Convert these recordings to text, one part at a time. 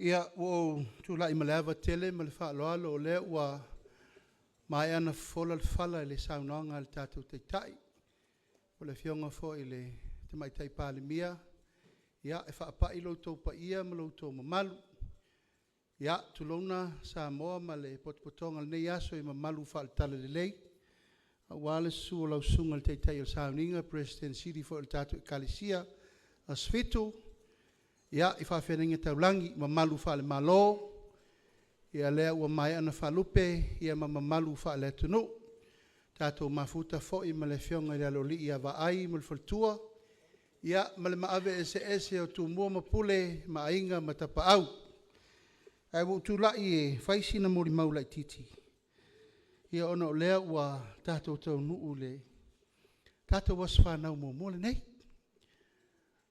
Ia o tula I malava tele ma le whaaloalo o lea ua mai ana fola le whala I le saunaonga le tātou teitai. O le fionga fo I le te mai tai pālimia. Ia e whaapa I loutou pa ia ma loutou mamalu. Ia tulona Samoa ma le potpotonga le nei aso I mamalu whaalitala le lei. A wale su o lau sunga le teitai o sauninga, President City fo le tātou I Kalisia. A Sfitu. Ia I whawhenenga taulangi ma malu wha le malo. Ia lea ua mai ana whalupe, ia ma malu wha le tunu. Tātou mafuta fo I ma le fionga I alo li ia vaai ma le whaltua. Ia ma le maave ese o tu mua ma pule, ma ainga ma tapa au. Ai wu tu lai e whaisi na Molimau lai titi. Ia ona o lea ua tātou tau nuu le. Tātou was whanau mo mole nei.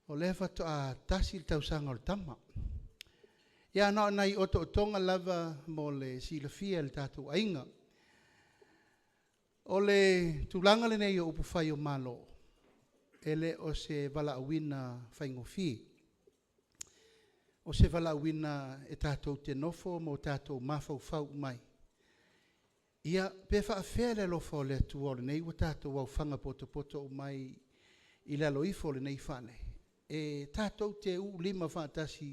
O le fato a tasi tau sanga o le tama. Ia na nai oto tonga lava mo le silafia le tātou ainga. O le tulanga le nei o upu whai o malo. Ele o se vala awina whaingofi. O se vala awina e tātou te nofo mo tātou mafau fau mai. Ia pe wha awhele lofo le tuole nei wa tātou wau whanga poto o mai I le aloifo le nei whane. E tātou te u lima whātasi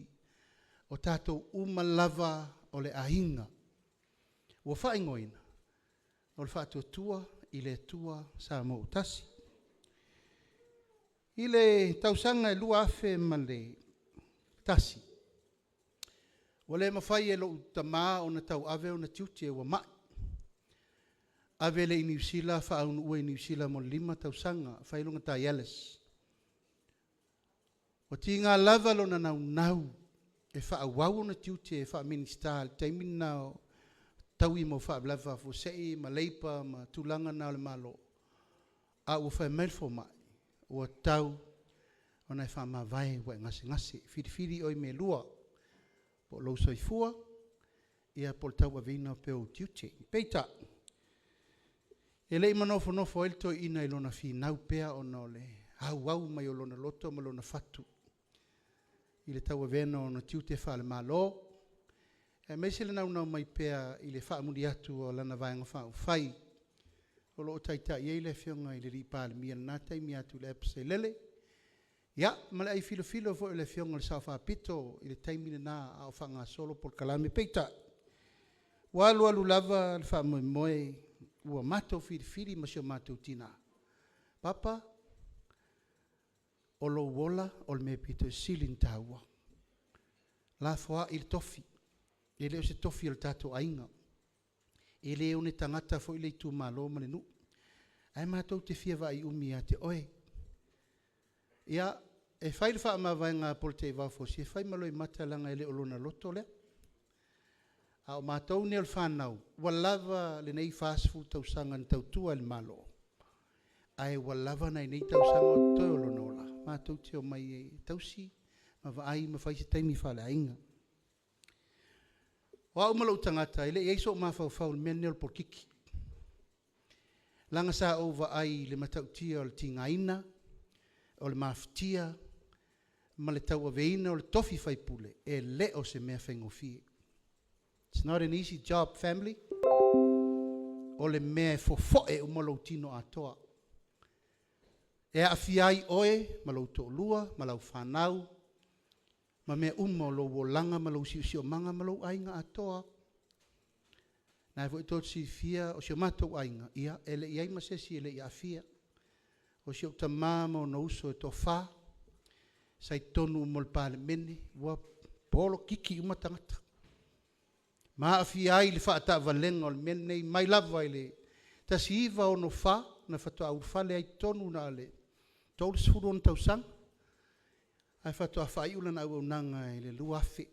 o tātou umalava o le ahinga. Ua whaingoina o le whātua tua I le tua sa mo utasi. I le tausanga e lua afe ma le tasi. O le mawhai e lo utama o na tau ave o na tiuti e wa mai. Ave le I New Zealand, whaun ua I New Zealand mo lima tausanga, whailunga ta Yalis. O ti ngā lava lo na nau e wha wau na tiute e wha minister taimin na taui mo wha lava fo sei ma leipa ma tulanga na le malo a ua wha melfo mai ua tau o na wha ma vai wa ngase whiri oi me lua po lo soifua ia po tau a vina pe o tiute peita e lei manofo elto ina I lona fi nau pea o no le au mai o lona loto ma lona fatu I le tau avena o na tiute wha le malo. E meise le nau mai pea I le wha amuri atu o lana vaenga wha whai. O loo taita I eile fionga I le ripa le mia na taimi atu le epse lele. Ia, ma le ai filo fo I le fionga le sao wha pito I le taimi na au whanga solo por kalame peita. Walu lava le wha moe ua mato firi ma sio mato tina. Papa, o lo wola o le me pito silin taua. La foa I le tofi. E leo se tofi o le tato ainga. E leo ne tangata fo I le tu malo male nu. Ai matou te fia vai umi a te oe. Ia, e fai le wha ma vai ngā Polataivao fo si, e fai malo I mata langa e le olona loto lea. A o matou ne o le whanau. Walava le nei fast food tau sanga ni tau tua le malo. Ai walava nei nei tau sanga o toi olona ola. Mātou te o mai e tausi, ma vaai ma whaise taimi whale ainga. O au malau tangata, ele eiso o mawhau le mea neo por kiki. Langa sa o vaai le matautia o le tingaina, o le maftia, ma le tau aveina o le tofi whaipule, e le o se mea whaingofie. It's not an easy job, family. O le mea fofoe o malau tino atoa. E a fiai oe, ma lau to lua, ma lau whanau, ma mea umo lo wolanga, ma lau sio manga, ma lau ainga atoa. Nai vo ito si fia, o sio matou ainga, ia, ele iai ma sesi, ele ia fia. O sio tamama o na uso e to wha, sai tonu mo le pale mene, ua polo kiki umatangata. Ma a fiai le whaata valenga o le mene, mai lava ele, ta si iwa o no wha, na whatua au whale ai tonu na le, tolu suru on tau sang. Ai whatua whai ula na au nanga i le luafe.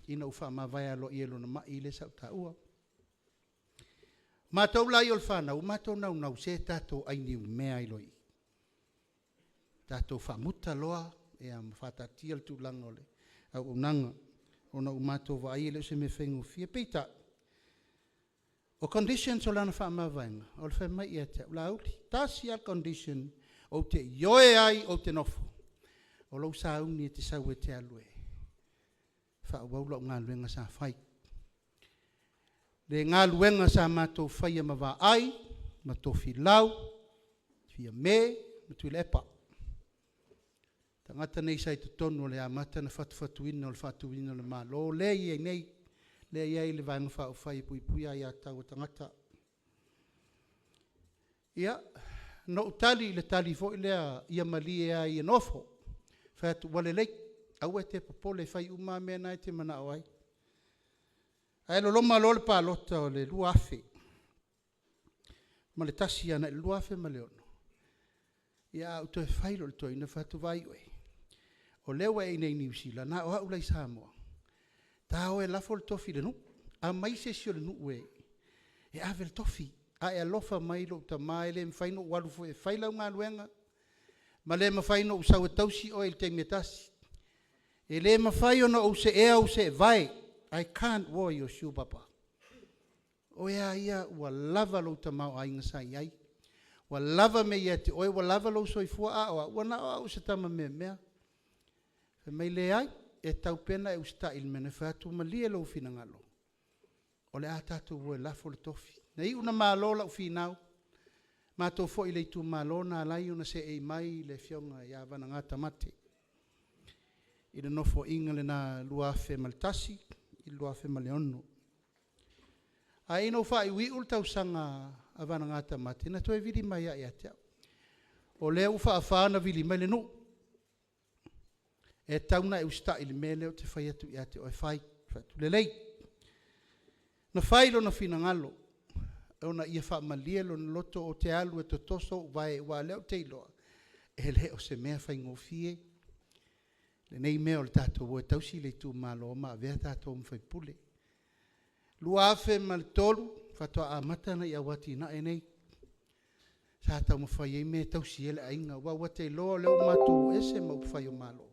Ina uwha ma vai alo i elo na mai i le sau ta ua. Mātou lai o le whanau, mātou nau se tātou aini u mea i loi. Tātou whamuta loa e am whatatia le tūlanga o le au nanga. O na u mātou vai i le se me whengu fia peita. O conditions o lana wha mawainga, o le wha mai ia te ulauri. Tasi al condition o te ioe ai o te nofo. O lau sa uni e te sau e te alue. whaawau ngā luenga sa whai. Le ngā luenga sa mātou whaia ma wā ai, ma tofi lau, fia me, ma tui le epa. Tangata nei sai te tonu le amata na whatuwhatuina o le whatuwina le mālo. Le iei nei, le iei le vanga whao whai pui pui ai a tau tangata. Ia, no utali le tali fo ilea ia mali e ai enofo. Whatu wale lei, au e te popole whai uma mea nai te mana o ai. Ai lo loma lo le pālota o le luafe. Ma le tasi ana le luafe ma le ono. Ia au toi whairo le toi na whatu vai oe. O lewa e nei New Zealand, na o hau lai Samoa. Tā o e lafo le tofi le nu. A mai se sio le nu ue. E ave le tofi. A e alofa mai lo ta mai le mwhaino walu fo e whailau ngā luenga. Ma le mwhaino usau e tausi o e te metasi. E le mwhaio na o se ea o se e vai. I can't war your shoe papa. O ea ia ua lava lo ta mau ai ngasai ai. Ua lava me ia te oe, ua lava lo soifua a oa. Ua na o se tama me mea. Fe mai le ai, e tau pena e usta ilmene whatu ma lie lo fina ngalo. O le a tatu ue lafo le tofi. Na i una malo la ufinau. Ma to fo i le tu malo na lai una se e mai le fionga ia vana ngata mate. I le nofo inga le na luafe maltasi, i luafe maleono. A ino fa i wi ulta usanga a vana ngata mate, na to e vili mai a ia teo. O le ufa a whaana vili mai le nu. E tauna e usta ili mele o te whai atu i ate o e whai, whatu le lei. Na whailo na fina ngalo, e ona ia wha malielo na loto o te alu e to toso vai wa leo te iloa. E le o se mea whai ngofie, le nei mea o le tato o e tausi le tu malo ma vea tato o mwhai pule. Lua afe ma le tolu, whatoa a matana i awati na e nei. Sa tau mwhai e mea tausi ele ainga, wa wate iloa leo matu ese ma upwhai o malo.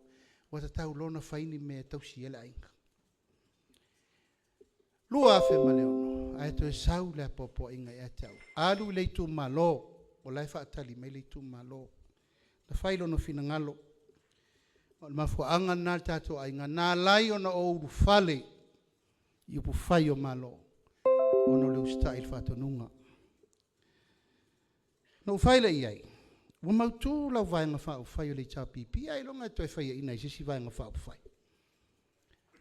Wata tau lona whaini me tausi ele ainga. Lua afe ma leono, a to e sau le popo inga e atau. Alu le tu malo, o lai wha atali mai le tu malo. Na whailo no fina ngalo. O le mafua anga nā tato ainga, nā lai o na o uru fale, i upu whai o malo. O no le usta il whatonunga. No whaile iai. Wa mautu lau vaenga whao whai o le tāpipi, ai longa toi whai ina i sisi vaenga whao whai.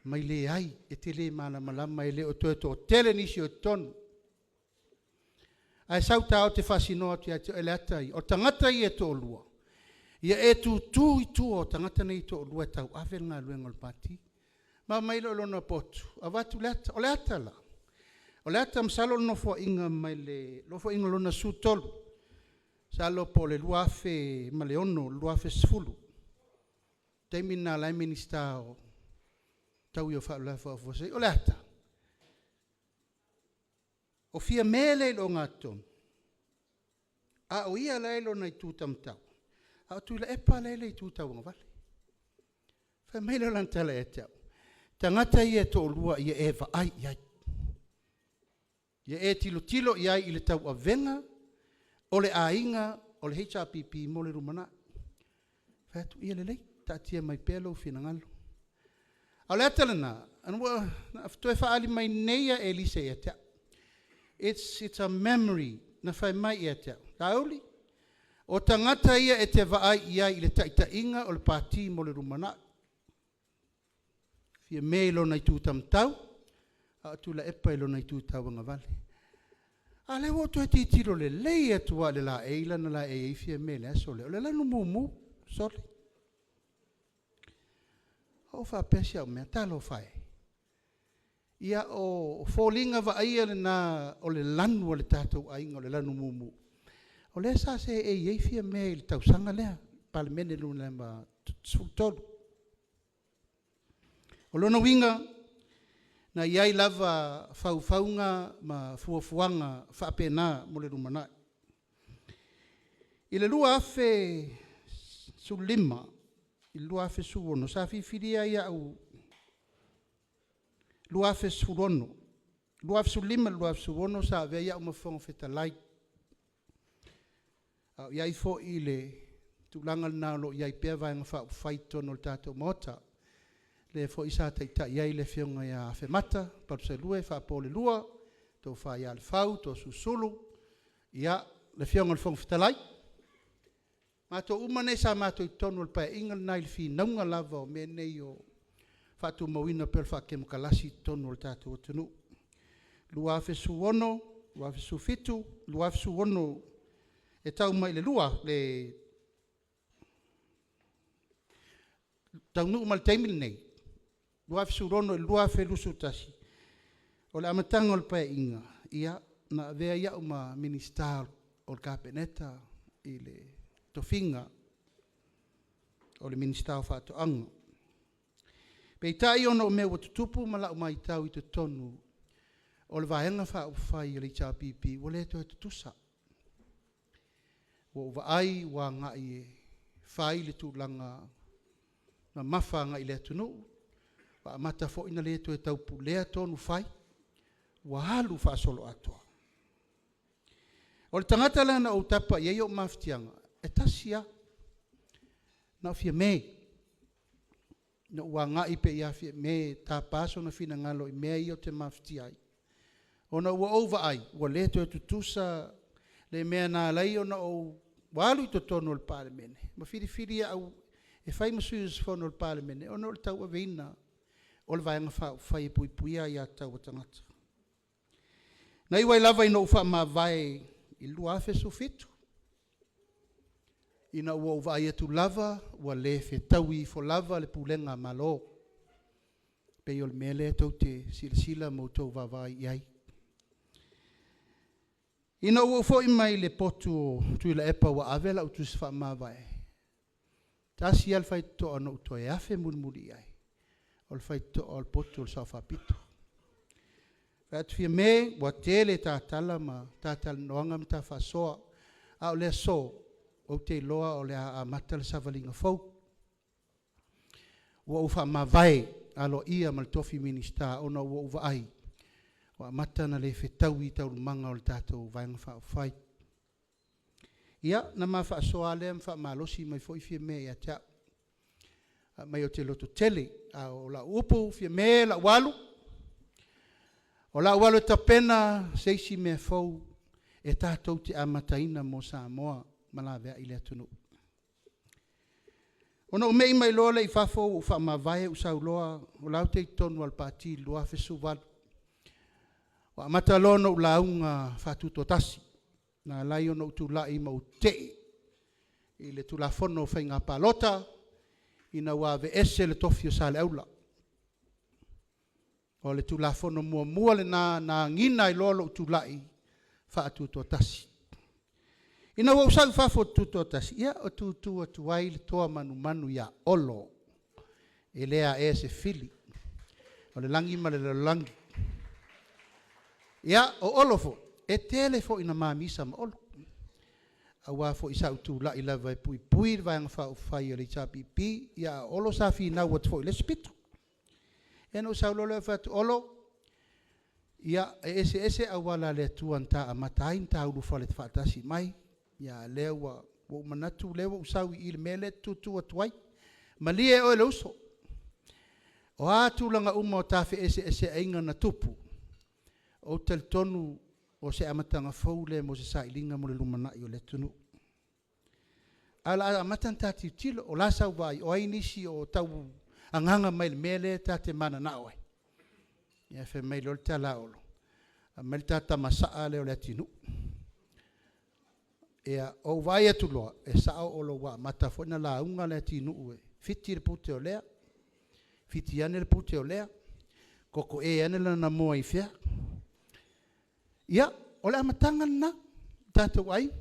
Mai le ai, e te le malama e le o toi to tele nisi o tonu. Ai sau tau te whasinoa tu ate o le atai, o tangata i e to lua. Ia e tu i tu o tangata nei to lua tau, awe ngā luenga le pati. Ma mai lo lona potu, a watu le ata, o le ata la. O le ata msalo no fo inga mai le, lo fo inga lona su tolu. Salo po le luafe maleono, luafe sfulu. Teimi nā lai minista o tau i o wha ula wha fosei, o le ata. O fia mele lo ngā tonu. A o ia leilo na i tūtam tau. A o tui la epa leile i tūtau ngā vale. Wha mele lan tala e tau. Tangata i e to lua i e va ai iai. Ia e tilo iai i le tau a venga, o le ainga, o le HRPP mo le rumana. Whatu ia le lei, tatia mai pelo fina ngalo. A le atala na aftoe whaali mai neia e lise e tau. It's a memory na whai mai e tau. Tauli, o tangata ia e te vaai ia i le taita inga o le pāti mo le rumana. Fia me ilo na i tūtam tau, a tu la epa ilo na i tūtau anga vale. A le woto e titiro le lei atua le la eila na la e fia me le aso le. O le lanu mumu, sole. O wha pesia o mea talo whae. Ia o fōlinga wa aia le na o le lanu o le tātou ainga o le lanu mumu. O le sa se e fia me le tausanga lea, pale mene luna ma tolu. O lona winga, na iai lava faufaunga ma fuafuanga whaapena mo le rumana. I le lua afe su lima, i lua afe su ono, sa whiwhiria ia au lua afe su ono. Lua afe su lima, lua afe su ono, sa avea ia umafonga feta lai. Iai fo i le tulanga nalo iai pea vaenga whaitono le tātou mota. le fo isa taita iai le fionga ia whemata, parusa lue, whaapole lua, tō wha ia le whau, tō susulu, ia le fionga le fonga fitalai. Mātou umane sa mātou I tonu le pae inga nai le fi naunga lava o me nei o whātou mawina pel whakemu kalasi tonu le tātou atunu. Lua fesu ono, lua fesu fitu, lua fesu ono e tau mai le lua, le tau nuu mal taimil nei. Lua fesu rono e lua felusu tasi. O le amatanga o le pae inga, ia na vea ia uma minister o le kapeneta I le tofinga o le minister o whātoanga. Pei tai ona o mea wa tutupu ma lau mai tau I te tonu o le vaenga whai le tia pipi o le to e tutusa. Wa ai wa ngai e whai le tūlanga na mafa ngai le tunu wa mata fo ina le to e taupu lea tonu whai wa halu wha solo atoa. O le tangata lana o tapa iei o maftianga e tasia na fia mei na ua ngai pe ia fia me ta paso na fina ngalo I mea I o te mafti ai. Ona ua over ai, ua leto e tutusa le mea nā lai ona o walu I to tono le palemene. Ma whiri au e whai masu I sfono le palemene, ona o le tau aveina o le vaenga whai pui puia I a tau tangata. Na iwai lava ina ufa ma vai I lua fesu fitu. Ina ua uva ai atu lava, ua le fe taui fo lava le pulenga malo. Pei o le mele tau te sila mo tau vavai iai. Ina ua ufo I mai le potu tui la epa wa avela utu sifa ma vai. Tasi al fai to ana uto e afe muri iai. O le fai to o le potu o le safa pito. Fai atu fia me, wa tele ta tala ma ta tala noanga ma ta fa soa. A o le so. O te loa o le a mata le savalinga fau. Ua ufa ma vai alo ia mal tofi minista ona ua uva ai. Ua mata na le fetau I tau manga o le tātou vaenga wha fai. Ia na ma wha soa le mwa ma losi mai fo I fia me ia tea. Mai o te loto tele o la upu fia me la walu. O la walu tapena seisi me fau e tātou te amataina mo Samoa. Malavea I le atunu. Ona umei mai loa le I fafo ufa mavae usau loa o lau te tonu al pati loa fesu walu. Wa amata lono u launga fatu totasi. Na lai ono tu lai ma utei. I le tu la fono whainga palota. Ina wa ese le tofio sa le aula. O le tu la fono mua le na ngina I lolo tu lai fatu totasi. Ina wa usau fafo tuto tasi. Ia o tutu o tuai le toa manu ia olo. E lea e se fili. O le langi ma le langi. Ia o olo fo. E tele fo ina mamisa ma olo. A wafo isa utu la ila vai pui vang fa fai o le chapipi. Ia olo sa fi na wat fo le spitu. E no sa lolo fa olo. Ia ese awala le tuanta amatain ta ulu fa le fatasi mai. Ya lewa wo manatu lewa usawi il mele tutu atwai malie o loso o atu langa uma tafe ese ainga na tupu o tel tonu o se amatanga foule mo se sailinga mo le lumana I o le tunu ala amatanta tilo o la sa vai o ainisi o tau anganga mai mele tate mana na oi ya fe mai lo tala olo amelta tamasa le o le tinu ea o vai atu loa, e sao o lo wa mata fona la unga le tinu ue. Fiti le pute o lea, fiti ane le pute o lea, koko e ane la na moa I fea. Ia, o le amatanga na, tatou ai.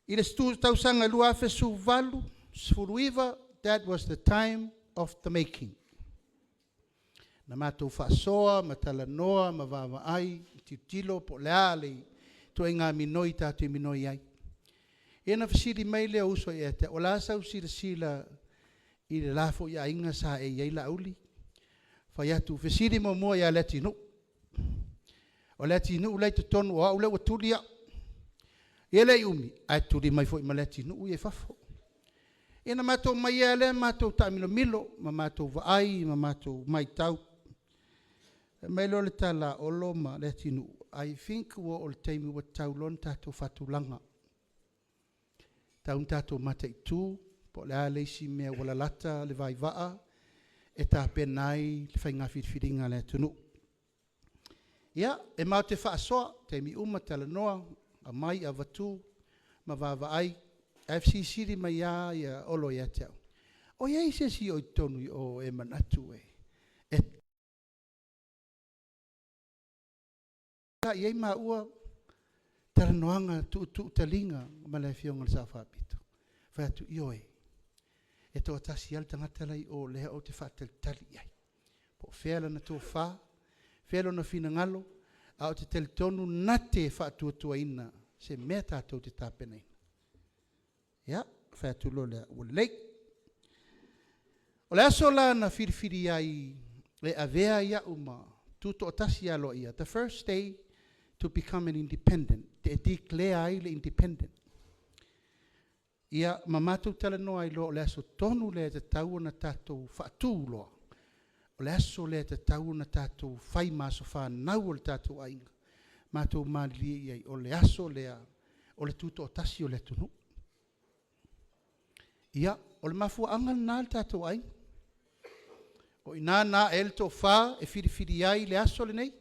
I le stu tausanga lua fe su valu, sfuruiva, that was the time of the making. Na matou whaasoa, matala noa, mawava ai, titilo, po lea lei, to inga minoi tatu minoi ai. Ena fasiri mai lea uso e te o la sau sila I le lafo ia inga sa e ia lauli. Fa yatu fasiri mo mo ia leti no. O leti no ulai te tonu o ule o tulia. Ele umi ai tuli mai fo I maleti no e fafo. Ina mātou mai ele, mātou tāmilo milo, ma mātou vaai, ma mātou mai tau. Mai lo le tala olo ma le tinu. I think wo o le teimi wa tau lon tātou whatulanga. Taun tātou mata I tū, po le a leisi mea wala lata le vai waa, e tā penai le whainga whiriwhiringa le tunu. Ia, e mau te whaasoa, te mi uma tala noa, a mai a watu, ma vava ai, FCC mai ia olo ia tau. O ia se si o tonu o e manatu e. E ta ia ma ua tala noanga tu talinga ma le fionga sa whapito. Whatu ioe. E tō tasi al tangata lai o lea o te whatel tali ai. Po whela na tō wha, whelo na whina ngalo, a o te teletonu na te whatu atua ina, se mea tātou te tāpena ina. Ia, whatu lo lea ua leik. O le aso la na whiriwhiri ai, le avea ia uma, tuto o tasi alo ia. The first day to become an independent, te declare ai le independent. Ia, mamatu tala noa I lo, le aso tonu le te tau na tātou whatu loa. O le aso le te tau na tātou whai maso whanau o le tātou ainga. Mātou mali iai, o le aso lea, o le tuto o tasi o le tunu. Ia, o le mafua angal nā le tātou ainga. O ina nā el tō whā, e whiriwhiri ai le aso le nei.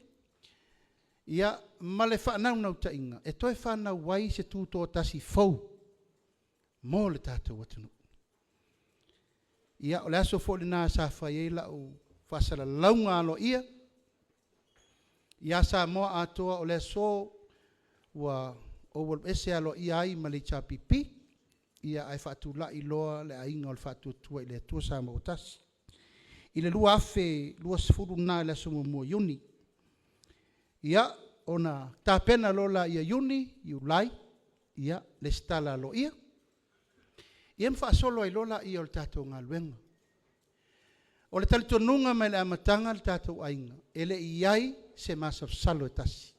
Ia, ma le whanau nau ta inga. E toi whanau wai se tuto o tasi fau. Mō le tātou atunu. Ia, o le aso fō le nā sa whai e la o whasala launga alo ia. Ia Samoa atoa o le aso wa o wal ese alo ia ai ma le chapipi. Ia ai whatu la I loa le ainga o le whatu tua I le atua Samoa o tasi. I le lua afe, lua sifuru nā le aso mua yuni. Ia, ona tāpena lola ia yuni, Iulai. Ia, le stala alo ia. Ia mwhaasolo ai lola ia o le tātou ngā luenga. O le talitonunga mai le Amataga le tātou ainga. Ele iai se masa salo e tasi.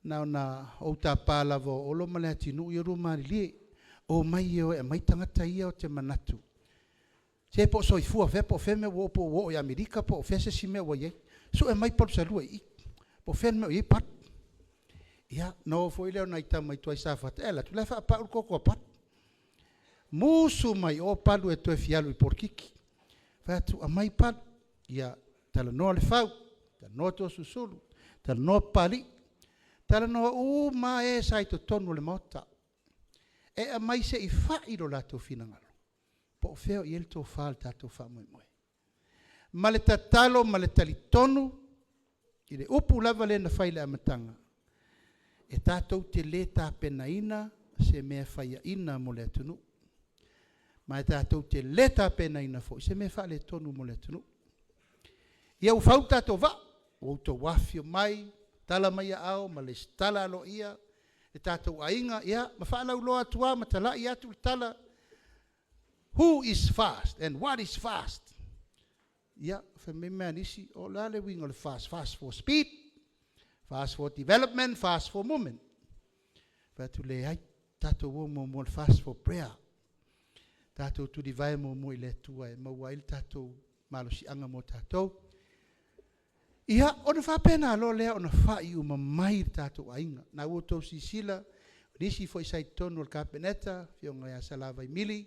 Na ona o tā pālava o lo male atinu I oru marilie. O mai e mai tangata ia o te manatu. Se po soifua fe po feme wo po wo I Amerika po fese si me wo ye. So e mai por salua I. Po feme I pat. Ia no foi le ona ita mai tuai sa fat. Ela tu le fa pa ko pat. Musu mai o palu e toe fialu I porkiki. Fatu a mai pat. Ia tala no le fau. Tala no to susulu. Tala no pali. Tala no ma e sai to tonu le mota. E a mai se I fai lo lato finangalo. Po feo I el to fal tato fa moi moi. Ma le tatalo ma le talitonu. I le upu lava le na fai le Amataga. E tatou te le tāpenaina se mea whaia ina mo le atunu. Ma e tātou te le tāpenaina fo se mea wha le tonu mo le atunu. Ia u whau tātou wa, o to wafio mai, tala mai au, ma le stala alo ia, e tātou ainga, ia, ma whanau loa atua, ma tala ia tu tala. Who is fast and what is fast? Ia, wha mea nisi, o lale wingo le fast. Fast for speed, fast for development, fast for movement. Whatu le ai, tātou wo mo le fast for prayer. Tātou tu divai mo I le tua e maua il tātou malo si anga mo tātou. Ia, ona whapena alo lea, ona whai uma mai tātou ainga. Nā uotou si sila, nisi foi sai tonu al kapeneta, fionga ia salava I mili.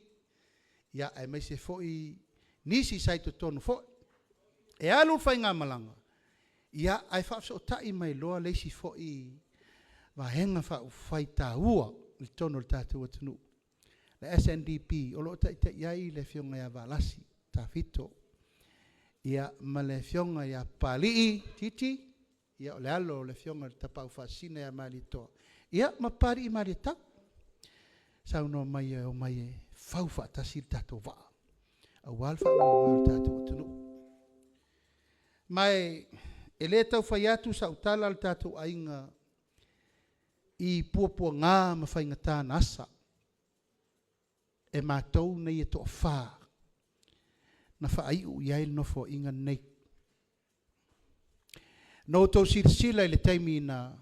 Ia, ai mai se foi, nisi sai to tonu foi. E alu whai ngā malanga. Ia, ai whapso tai mai loa leisi foi, wahenga whai tā ua, il tonu al tātou atunu. Le SNDP, o lo ta iai le fionga ia valasi, ta fito. Ia ma le fionga ia palii, titi, ia o le alo le fionga ta pau fasina ia malitoa. Ia ma pari I malita. Sau no mai o mai fau fa tasir tato va. A walfa o tato tunu. Mai ele tau faiatu sa utala al tato ainga I puapua ngā ma whaingata nasa. E mātou nei e to whā. Na whaai u iai nofo inga nei. No tau sila I le taimi na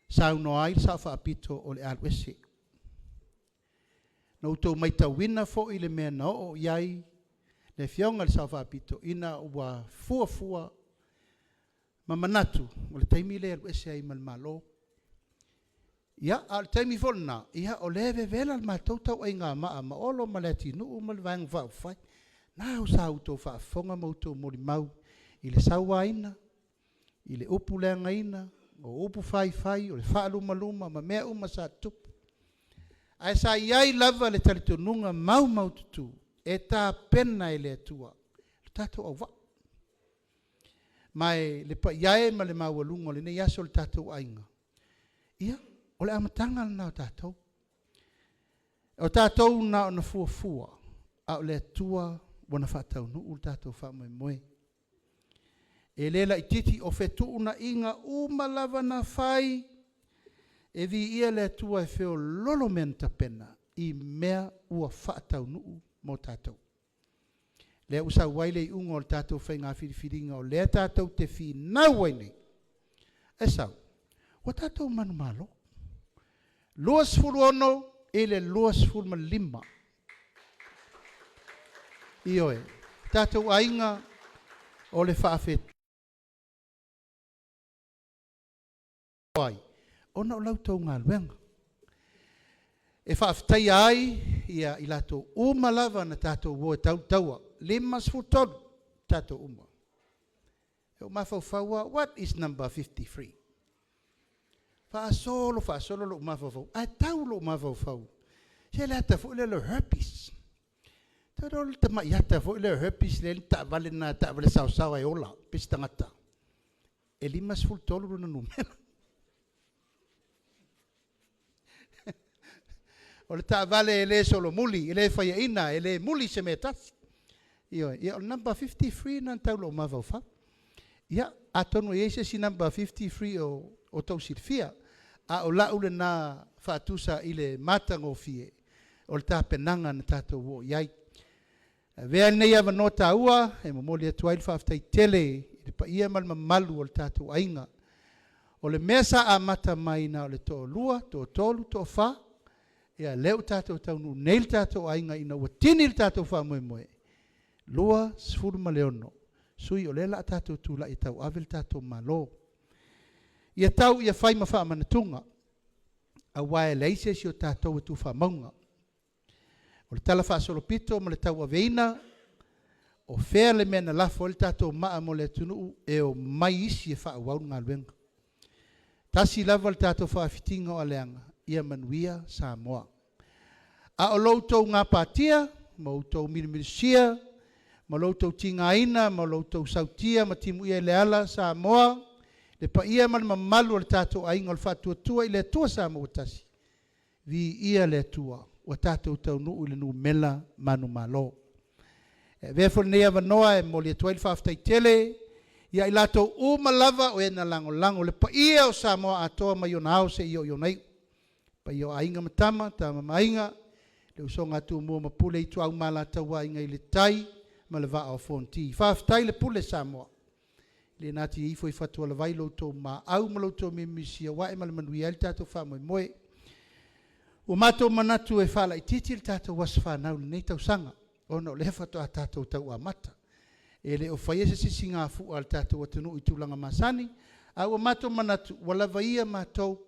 sau no ai sa whaapito o le alwese. na utou mai tauina fo i le mea na o iai le fionga le sau whapito ina ua fua ma manatu o le taimi le alu ese ai malmalo. Ia, al taimi folna, ia o le vela ma tau ai ngā maa ma olo ma le tinu ma le vang vau fai. Na o sa utou whaafonga ma utou Molimau i le sauaina, i le upu leanga ina, o upu fai o le whaaluma luma ma mea uma sa tupu. Ai sa iai lava le talitonunga mau tutu e tā pena e le atua. Le tatou au wa. Mai le pa iai ma le maualunga le nei aso le tatou ainga. Ia, o le amatanga na o tatou. O tatou na o na fuafua. A o le atua wana whatau nu u tatou whamoe moe. E lela i titi o fetu una inga lava na whai. E vi ia le atua e feo lolo menta pena i mea ua whaatau nuu mo tātou. Lea usa waile i unga o le tātou whai ngā whiriwhiringa o lea tātou te whi nau waine. E sau, o tātou manu malo. Luas furu ono e le luas furu ma lima. Ioe, tātou ainga o le whaafetu. Ai. Ona o lau tau ngā luenga. E whaafetai ai, ia i lato uma lava na tātou woe taua. Limas futonu, tātou uma. E o mawhauwhaua, what is number 53? Whaasolo lo mawhauwhau. Ai tau lo mawhauwhau. Se le ata fo le herpes. Taro le tama i ata fo le herpes le ta vale na ta vale sau ai ola, pistangata. E limas futonu na numela. O le ta vale ele solo muli, ele faya ina, ele muli se metas. Ia, o number 53 nan tau lo mavau fa. Ia, atonu eise si number 53 o tau sirfia. A o laule na fatusa ile matango fie. O le ta penanga na tato wo iai. Vea nei ava nota ua, e mamoli atu aile whaftai tele, i pa ia mal mamalu o le tato ainga. O le mesa a mata mai na o le to lua, to tolu, to fa. Ia leu tātou taunu neil tātou ainga ina ua tini le tātou whamoe moe. Lua sfuru ma leono. Sui o lela tātou tūla i tau avel tātou malo. Ia tau ia whai ma wha manatunga. A wae leise si o tātou e tu whamaunga. O le tala wha solopito ma le tau aveina. O whea le mena lafo le tātou maa mo le tunu e o mai isi e wha awau ngā luenga. Tasi lava le tātou wha fitinga o aleanga. Ia manuia Samoa. A o loutou ngā pātia, ma loutou milimilisia, ma loutou tingaina, ma loutou sautia, ma timu ia le ala Samoa, le pa ia ma le mamalu o le tātou ainga o le whatuatua i le atua Samoa tasi. Vi ia le atua, o tātou tau nuu i le nuu mela manu malo. Vefo nea vanoa e mo le atua i le whaftai tele, ia i latou lava o ena lango le pa ia o Samoa atoa ma iona hause i o ionai. Pa io ainga matama, tama mainga, le usonga tu mua mapule i tuau mala taua inga i le tai, ma le vaa o fonti. Whaaftai le pule Samoa. Le nati ifo i fatua le vai loutou ma au ma loutou mimisia wae ma le manui el tatou whamoe moe. O matou manatu e whala i titi le tatou was whanau le nei tau sanga. Ona o le fatua tatou tau amata. E le o whaiese sisi ngā fua le tatou atunu i tūlanga masani. A o matou manatu, wala vaia matou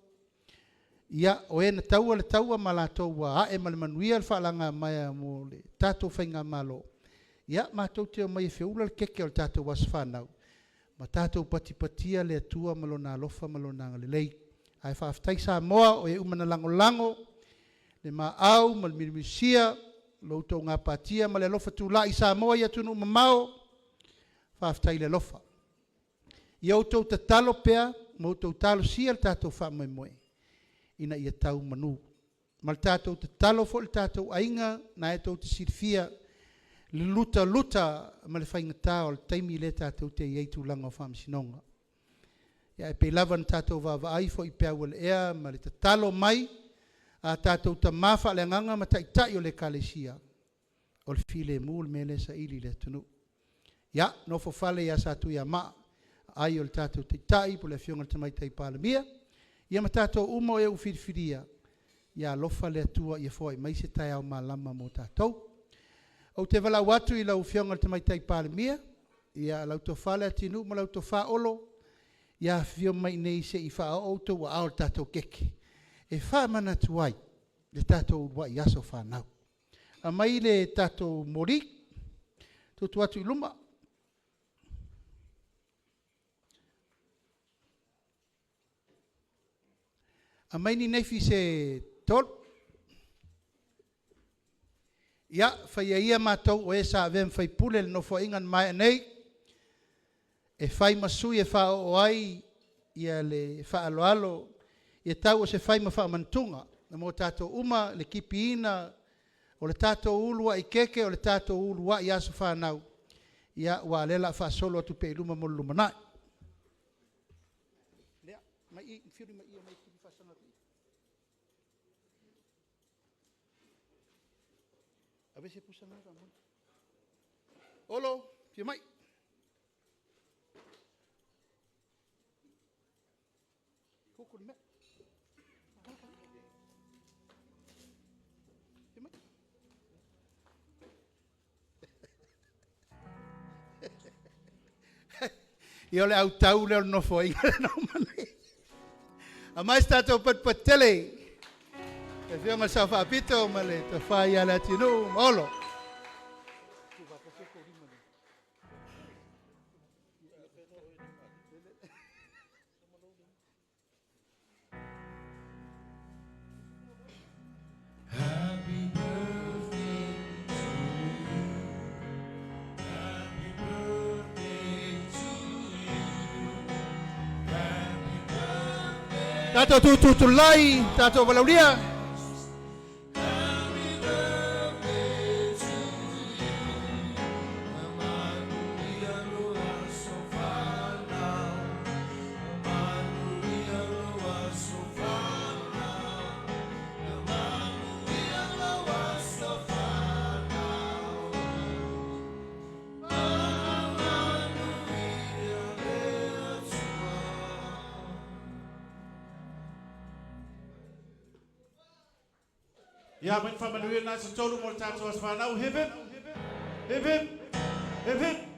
ia o ena taua le taua ma latou ua ae ma le manuia le whaalanga mai mo le tātou whainga malo. Ia mātou te o mai e whiaula le keke o le tātou was whanau. Ma tātou patipatia le atua malo nā lofa malo nā ngalelei. Ai whaaftai Samoa o e umana lango le ma au ma le mirimisia loutou ngā patia ma le lofa tūla i Samoa i atunu mamao. Whaaftai le lofa. Ia outou ta talo pea, ma outou talo sia le tātou whamoe moe. Ina ia tau manu. Ma le tātou te talo fo le tātou ainga, na e tau te sirfia, le luta ma le whaingatā o le taimi le tātou te ieitu langa o whamisinonga. Ia e pei lava na tātou vava ai fo i pea wale ea, ma le te talo mai, a tātou ta mawha le nganga ma tai o le kalesia. O le file mūl me le sa ili le tunu. Ia, no fo fale ia sa tu ia maa, ai o le tātou te tai, po le fionga te mai tai pālamia, ia ma tātou umo e u whiriwhiria, ia lofa le atua ia foi mai se tai au malama mo tātou. O te wala watu I lau whionga te mai tai palemia, ia lau to whale atinu, ma lau to wha olo, ia whio mai nei se I wha o to wa ao tātou keke. E wha mana tuai, le tātou wa I aso whanau. A mai le tātou mori, tutu atu I luma. A mai ni nefi se tol. Ia, whai ia mātou o e sa avem whai pule no fo ingan mai nei. E whai masui e wha o ai, ia le wha alo alo, ia tau o se whai ma wha mantunga. Na mo tātou uma, le kipi ina, o le tātou ulua I keke, o le tātou ulua I aso whanau. Ia, wa lela wha solo atu pe iluma mo lumanai. Lea, mai I, whiuri mai I o mai kipi whasanga ki. A veces pusa nada, amor. Olo, fio mai. Coco de me. Fio mai. Io le au tau le no foi no mane. A mais tato pat patele. E fio ma sa fa pito ma le to fa ia la tinu olo. Tato tu lai, tato Laaulia. Ja, mijn familie naast het tollen wordt dat was van nou hip hip hip hip hip hip.